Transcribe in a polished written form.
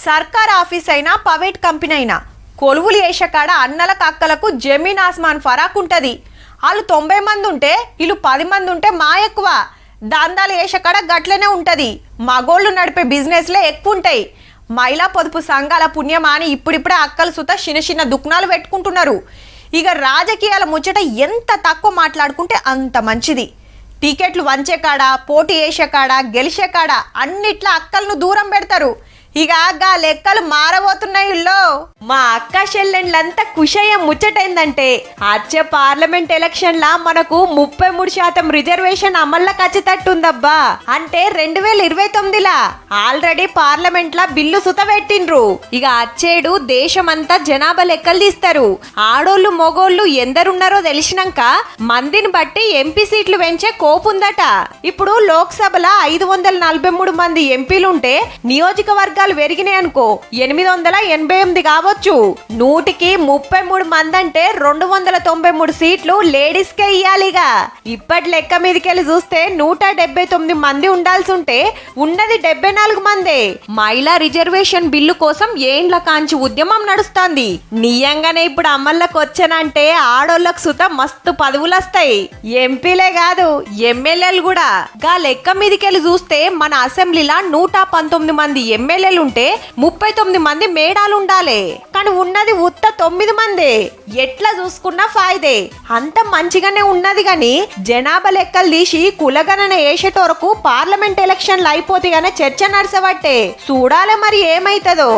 సర్కార్ ఆఫీస్ అయినా private company అయినా కొలువులు వేసకాడ అన్నలకు అక్కలకు జమీన్ ఆస్మాన్ ఫరాక్ ఉంటుంది. వాళ్ళు 90 మంది ఉంటే వీళ్ళు 10 మంది ఉంటే మా ఎక్కువ. దందాలు వేసకాడ గట్లనే ఉంటుంది. మగోళ్ళు నడిపే బిజినెస్లే ఎక్కువ ఉంటాయి. మహిళా పొదుపు సంఘాల పుణ్యమా అని ఇప్పుడిప్పుడే అక్కలు సుత చిన్న చిన్న దుకాణాలు పెట్టుకుంటున్నారు. ఇక రాజకీయాల ముచ్చట ఎంత తక్కువ మాట్లాడుకుంటే అంత మంచిది. టికెట్లు వంచే కాడ, పోటీ వేసే కాడ, గెలిచే కాడ అన్నిట్లా అక్కలను దూరం పెడతారు. ఇక గా లెక్కలు మారబోతున్నాయి. మా అక్క చెల్లెండ్లంతా ఖుషయ్య ముచ్చటైందంటే వచ్చే పార్లమెంట్ ఎలక్షన్లా మనకు 33% రిజర్వేషన్ అమల్లోకి వచ్చేటట్టుందబ్బా. అంటే 2029లా ఆల్రెడీ పార్లమెంట్ లా బిల్లు సుత పెట్టిండ్రు. ఇక అచ్చేడు దేశమంతా జనాభా లెక్కలు తీస్తారు. ఆడోళ్ళు మొగోళ్ళు ఎందరున్నారో తెలిసినాక మందిని బట్టి ఎంపీ సీట్లు పెంచే కోపుందట. ఇప్పుడు లోక్సభలో 543 మంది ఎంపీలుంటే నియోజకవర్గాలు పెరిగినాయి అనుకో 888 కావచ్చు. 100కి 33 మంది అంటే 293 సీట్లు లేడీస్ కే ఇయ్యాలిగా. ఇప్పటి లెక్క మీదకెళ్ళి చూస్తే 179 మంది ఉండాల్సి ఉంటే ఉన్నది 74 మందే. మహిళా రిజర్వేషన్ బిల్లు కోసం ఏండ్ల కాంచి ఉద్యమం నడుస్తుంది. నియంగానే ఇప్పుడు అమల్లోకి వచ్చానంటే ఆడోళ్ళకు సుత మస్తు పదవులు వస్తాయి. ఎంపీలే కాదు ఎమ్మెల్యేలు కూడా. గా లెక్క మీదకెళ్ళి చూస్తే మన అసెంబ్లీలో 119 మంది ఎమ్మెల్యేలు ఉంటే 39 మంది మేడాలు ఉండాలి. కానీ ఉన్నది ఉత్త 9 మంది. ఎట్లా చూసుకున్నా ఫాయిదే. అంత మంచిగానే ఉన్నది గాని జనాభా లెక్కలు తీసి కులగణన వేసేట వరకు పార్లమెంట్ ఎలక్షన్లు అయిపోతే గానే చర్చ నడసబట్టే. చూడాలి మరి ఏమైతుందో.